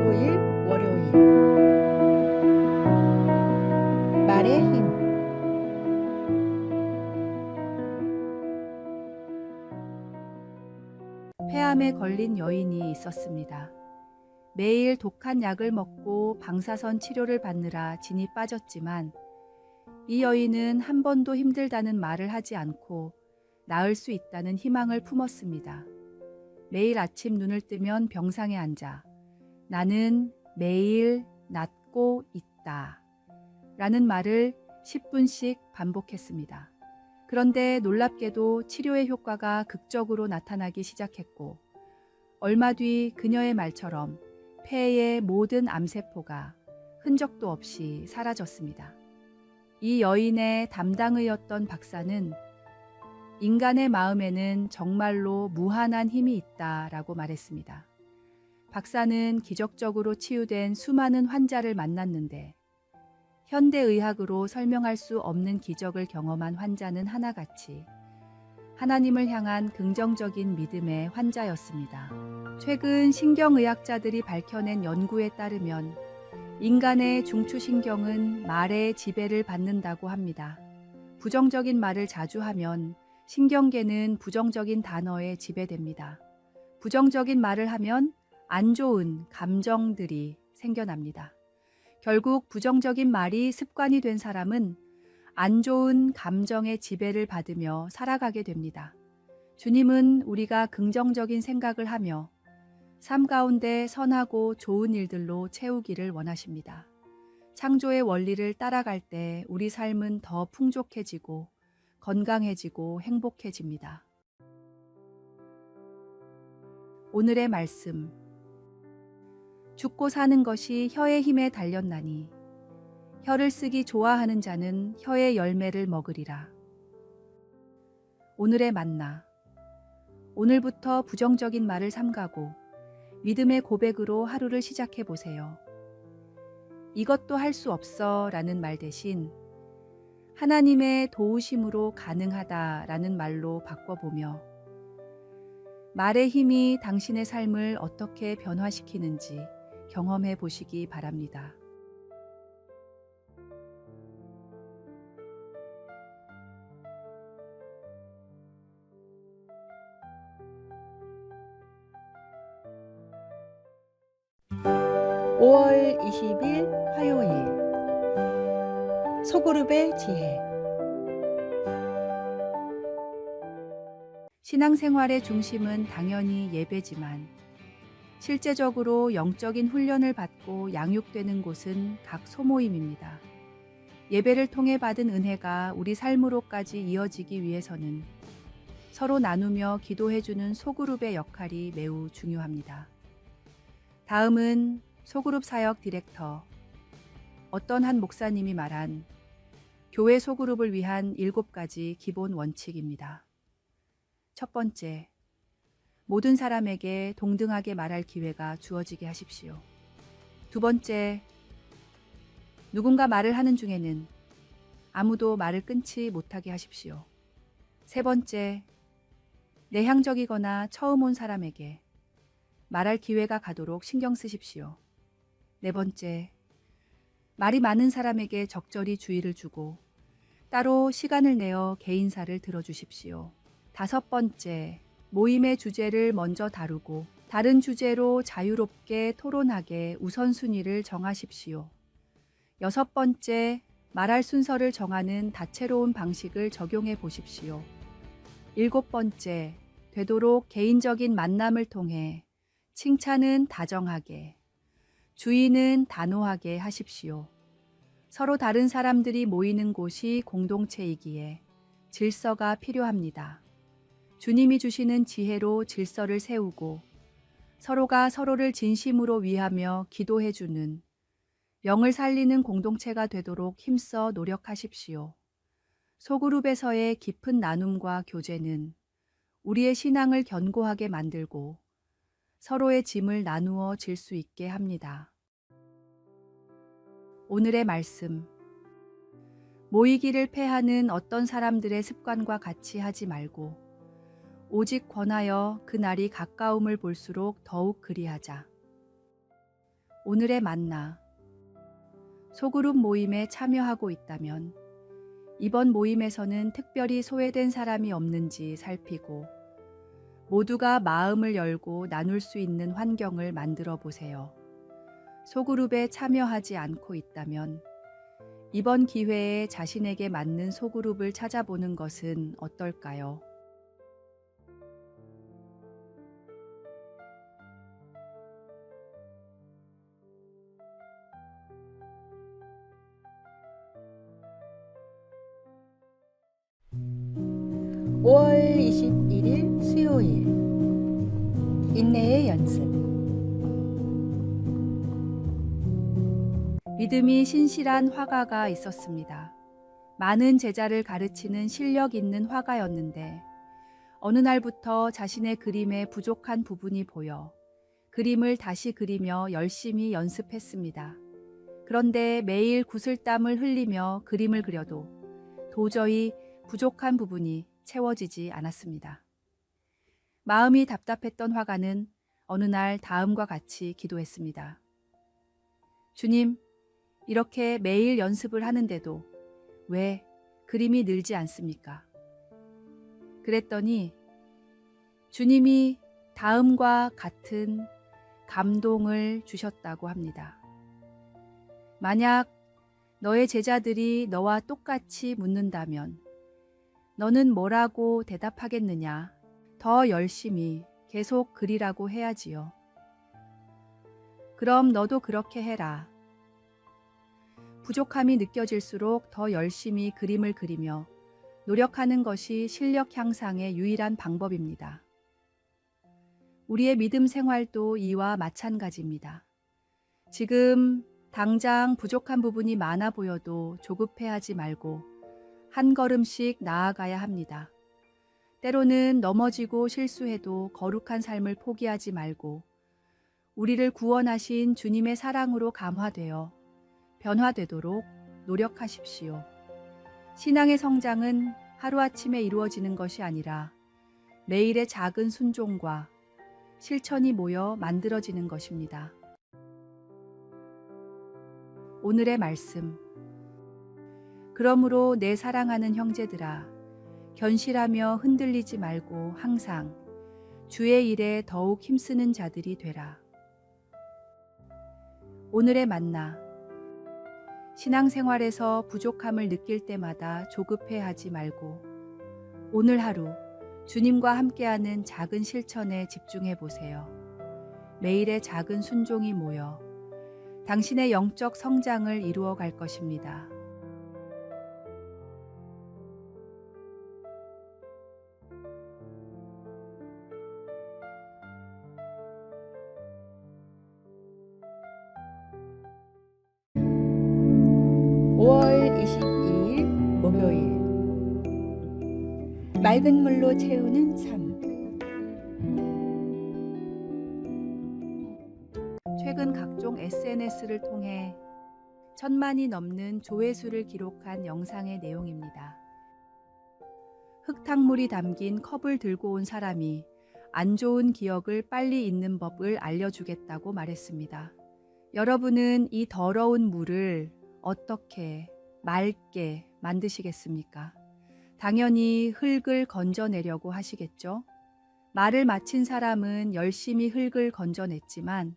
15일 월요일 말의 힘. 폐암에 걸린 여인이 있었습니다. 매일 독한 약을 먹고 방사선 치료를 받느라 진이 빠졌지만 이 여인은 한 번도 힘들다는 말을 하지 않고 나을 수 있다는 희망을 품었습니다. 매일 아침 눈을 뜨면 병상에 앉아 나는 매일 낫고 있다 라는 말을 10분씩 반복했습니다. 그런데 놀랍게도 치료의 효과가 극적으로 나타나기 시작했고 얼마 뒤 그녀의 말처럼 폐의 모든 암세포가 흔적도 없이 사라졌습니다. 이 여인의 담당의였던 박사는 인간의 마음에는 정말로 무한한 힘이 있다라고 말했습니다. 박사는 기적적으로 치유된 수많은 환자를 만났는데 현대의학으로 설명할 수 없는 기적을 경험한 환자는 하나같이 하나님을 향한 긍정적인 믿음의 환자였습니다. 최근 신경의학자들이 밝혀낸 연구에 따르면 인간의 중추신경은 말의 지배를 받는다고 합니다. 부정적인 말을 자주 하면 신경계는 부정적인 단어에 지배됩니다. 부정적인 말을 하면 안 좋은 감정들이 생겨납니다. 결국 부정적인 말이 습관이 된 사람은 안 좋은 감정의 지배를 받으며 살아가게 됩니다. 주님은 우리가 긍정적인 생각을 하며 삶 가운데 선하고 좋은 일들로 채우기를 원하십니다. 창조의 원리를 따라갈 때 우리 삶은 더 풍족해지고 건강해지고 행복해집니다. 오늘의 말씀. 죽고 사는 것이 혀의 힘에 달렸나니 혀를 쓰기 좋아하는 자는 혀의 열매를 먹으리라. 오늘의 만나. 오늘부터 부정적인 말을 삼가고 믿음의 고백으로 하루를 시작해 보세요. 이것도 할 수 없어 라는 말 대신 하나님의 도우심으로 가능하다 라는 말로 바꿔보며 말의 힘이 당신의 삶을 어떻게 변화시키는지 경험해 보시기 바랍니다. (5월 20일) 화요일 소그룹의 지혜. 신앙생활의 중심은 당연히 예배지만 실제적으로 영적인 훈련을 받고 양육되는 곳은 각 소모임입니다. 예배를 통해 받은 은혜가 우리 삶으로까지 이어지기 위해서는 서로 나누며 기도해주는 소그룹의 역할이 매우 중요합니다. 다음은 소그룹 사역 디렉터 어떤 한 목사님이 말한 교회 소그룹을 위한 7가지 기본 원칙입니다. 첫 번째, 모든 사람에게 동등하게 말할 기회가 주어지게 하십시오. 두 번째, 누군가 말을 하는 중에는 아무도 말을 끊지 못하게 하십시오. 세 번째, 내향적이거나 처음 온 사람에게 말할 기회가 가도록 신경 쓰십시오. 네 번째, 말이 많은 사람에게 적절히 주의를 주고 따로 시간을 내어 개인사를 들어주십시오. 다섯 번째, 모임의 주제를 먼저 다루고 다른 주제로 자유롭게 토론하게 우선순위를 정하십시오. 여섯 번째, 말할 순서를 정하는 다채로운 방식을 적용해 보십시오. 일곱 번째, 되도록 개인적인 만남을 통해 칭찬은 다정하게, 주의는 단호하게 하십시오. 서로 다른 사람들이 모이는 곳이 공동체이기에 질서가 필요합니다. 주님이 주시는 지혜로 질서를 세우고 서로가 서로를 진심으로 위하며 기도해주는 영을 살리는 공동체가 되도록 힘써 노력하십시오. 소그룹에서의 깊은 나눔과 교제는 우리의 신앙을 견고하게 만들고 서로의 짐을 나누어 질 수 있게 합니다. 오늘의 말씀. 모이기를 패하는 어떤 사람들의 습관과 같이 하지 말고 오직 권하여 그 날이 가까움을 볼수록 더욱 그리하자. 오늘의 만나. 소그룹 모임에 참여하고 있다면 이번 모임에서는 특별히 소외된 사람이 없는지 살피고 모두가 마음을 열고 나눌 수 있는 환경을 만들어 보세요. 소그룹에 참여하지 않고 있다면 이번 기회에 자신에게 맞는 소그룹을 찾아보는 것은 어떨까요? (5월 21일) 수요일 인내의 연습. 믿음이 신실한 화가가 있었습니다. 많은 제자를 가르치는 실력 있는 화가였는데 어느 날부터 자신의 그림에 부족한 부분이 보여 그림을 다시 그리며 열심히 연습했습니다. 그런데 매일 구슬땀을 흘리며 그림을 그려도 도저히 부족한 부분이 채워지지 않았습니다. 마음이 답답했던 화가는 어느 날 다음과 같이 기도했습니다. 주님, 이렇게 매일 연습을 하는데도 왜 그림이 늘지 않습니까? 그랬더니 주님이 다음과 같은 감동을 주셨다고 합니다. 만약 너의 제자들이 너와 똑같이 묻는다면 너는 뭐라고 대답하겠느냐? 더 열심히 계속 그리라고 해야지요. 그럼 너도 그렇게 해라. 부족함이 느껴질수록 더 열심히 그림을 그리며 노력하는 것이 실력 향상의 유일한 방법입니다. 우리의 믿음 생활도 이와 마찬가지입니다. 지금 당장 부족한 부분이 많아 보여도 조급해하지 말고 한 걸음씩 나아가야 합니다. 때로는 넘어지고 실수해도 거룩한 삶을 포기하지 말고 우리를 구원하신 주님의 사랑으로 감화되어 변화되도록 노력하십시오. 신앙의 성장은 하루아침에 이루어지는 것이 아니라 매일의 작은 순종과 실천이 모여 만들어지는 것입니다. 오늘의 말씀. 그러므로 내 사랑하는 형제들아, 견실하며 흔들리지 말고 항상 주의 일에 더욱 힘쓰는 자들이 되라. 오늘의 만나. 신앙생활에서 부족함을 느낄 때마다 조급해하지 말고 오늘 하루 주님과 함께하는 작은 실천에 집중해 보세요. 매일의 작은 순종이 모여 당신의 영적 성장을 이루어 갈 것입니다. (5월 22일) 목요일 맑은 물로 채우는 삶. 최근 각종 SNS를 통해 1,000만이 넘는 조회수를 기록한 영상의 내용입니다. 흙탕물이 담긴 컵을 들고 온 사람이 안 좋은 기억을 빨리 잊는 법을 알려주겠다고 말했습니다. 여러분은 이 더러운 물을 어떻게 맑게 만드시겠습니까? 당연히 흙을 건져내려고 하시겠죠? 말을 마친 사람은 열심히 흙을 건져냈지만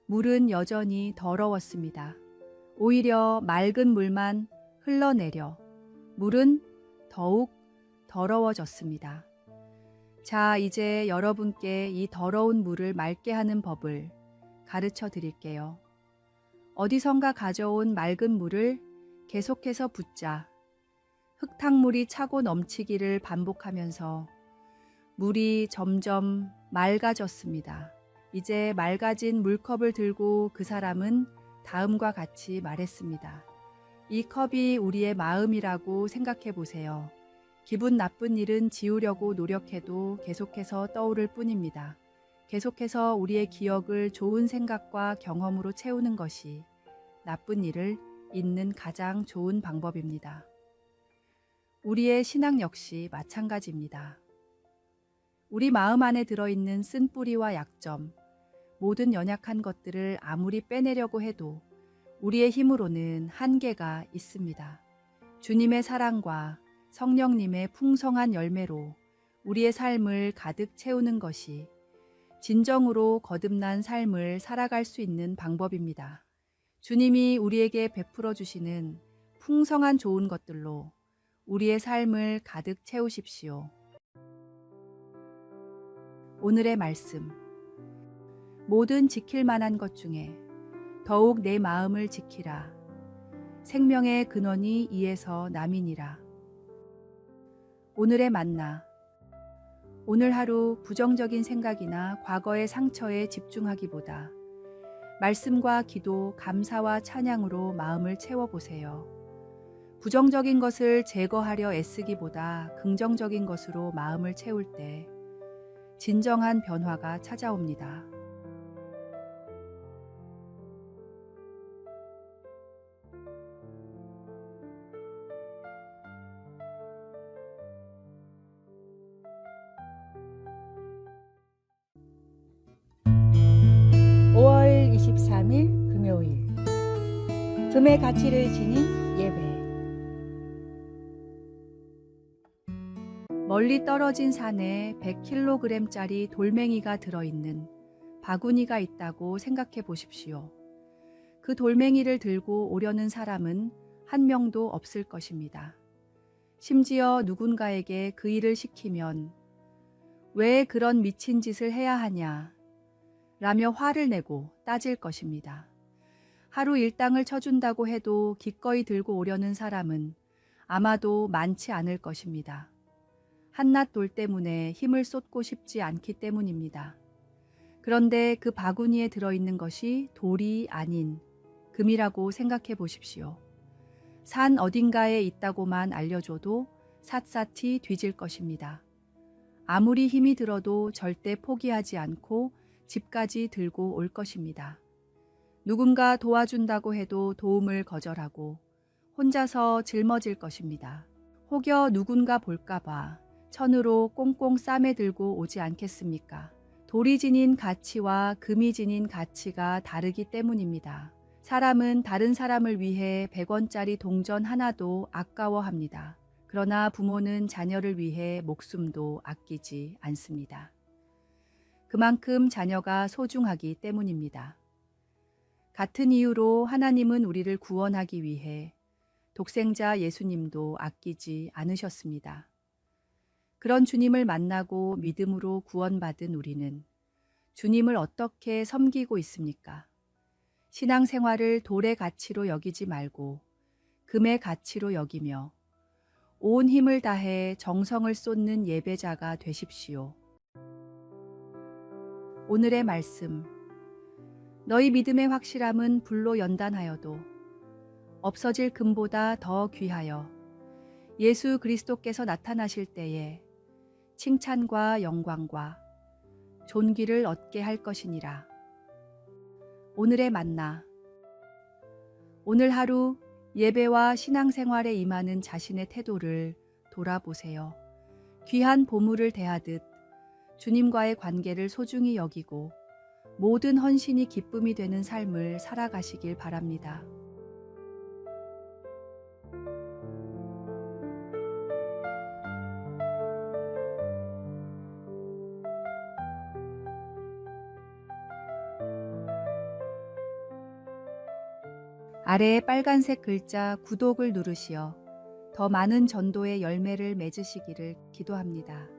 물은 여전히 더러웠습니다. 오히려 맑은 물만 흘러내려 물은 더욱 더러워졌습니다. 자, 이제 여러분께 이 더러운 물을 맑게 하는 법을 가르쳐 드릴게요. 어디선가 가져온 맑은 물을 계속해서 붓자 흙탕물이 차고 넘치기를 반복하면서 물이 점점 맑아졌습니다. 이제 맑아진 물컵을 들고 그 사람은 다음과 같이 말했습니다. 이 컵이 우리의 마음이라고 생각해 보세요. 기분 나쁜 일은 지우려고 노력해도 계속해서 떠오를 뿐입니다. 계속해서 우리의 기억을 좋은 생각과 경험으로 채우는 것이 나쁜 일을 잊는 가장 좋은 방법입니다. 우리의 신앙 역시 마찬가지입니다. 우리 마음 안에 들어있는 쓴뿌리와 약점, 모든 연약한 것들을 아무리 빼내려고 해도 우리의 힘으로는 한계가 있습니다. 주님의 사랑과 성령님의 풍성한 열매로 우리의 삶을 가득 채우는 것이 진정으로 거듭난 삶을 살아갈 수 있는 방법입니다. 주님이 우리에게 베풀어 주시는 풍성한 좋은 것들로 우리의 삶을 가득 채우십시오. 오늘의 말씀. 모든 지킬 만한 것 중에 더욱 내 마음을 지키라. 생명의 근원이 이에서 남이니라. 오늘의 만나. 오늘 하루 부정적인 생각이나 과거의 상처에 집중하기보다 말씀과 기도, 감사와 찬양으로 마음을 채워보세요. 부정적인 것을 제거하려 애쓰기보다 긍정적인 것으로 마음을 채울 때 진정한 변화가 찾아옵니다. (5월 23일) 금요일. 금의 가치를 지닌 예배. 멀리 떨어진 산에 100kg짜리 돌멩이가 들어있는 바구니가 있다고 생각해 보십시오. 그 돌멩이를 들고 오려는 사람은 한 명도 없을 것입니다. 심지어 누군가에게 그 일을 시키면 왜 그런 미친 짓을 해야 하냐 라며 화를 내고 따질 것입니다. 하루 일당을 쳐준다고 해도 기꺼이 들고 오려는 사람은 아마도 많지 않을 것입니다. 한낱 돌 때문에 힘을 쏟고 싶지 않기 때문입니다. 그런데 그 바구니에 들어있는 것이 돌이 아닌 금이라고 생각해 보십시오. 산 어딘가에 있다고만 알려줘도 샅샅이 뒤질 것입니다. 아무리 힘이 들어도 절대 포기하지 않고 집까지 들고 올 것입니다. 누군가 도와준다고 해도 도움을 거절하고 혼자서 짊어질 것입니다. 혹여 누군가 볼까봐 천으로 꽁꽁 싸매 들고 오지 않겠습니까? 돌이 지닌 가치와 금이 지닌 가치가 다르기 때문입니다. 사람은 다른 사람을 위해 100원짜리 동전 하나도 아까워합니다. 그러나 부모는 자녀를 위해 목숨도 아끼지 않습니다. 그만큼 자녀가 소중하기 때문입니다. 같은 이유로 하나님은 우리를 구원하기 위해 독생자 예수님도 아끼지 않으셨습니다. 그런 주님을 만나고 믿음으로 구원받은 우리는 주님을 어떻게 섬기고 있습니까? 신앙생활을 돌의 가치로 여기지 말고 금의 가치로 여기며 온 힘을 다해 정성을 쏟는 예배자가 되십시오. 오늘의 말씀. 너희 믿음의 확실함은 불로 연단하여도 없어질 금보다 더 귀하여 예수 그리스도께서 나타나실 때에 칭찬과 영광과 존귀를 얻게 할 것이니라. 오늘의 만나. 오늘 하루 예배와 신앙생활에 임하는 자신의 태도를 돌아보세요. 귀한 보물을 대하듯 주님과의 관계를 소중히 여기고 모든 헌신이 기쁨이 되는 삶을 살아가시길 바랍니다. 아래에 빨간색 글자 구독을 누르시어 더 많은 전도의 열매를 맺으시기를 기도합니다.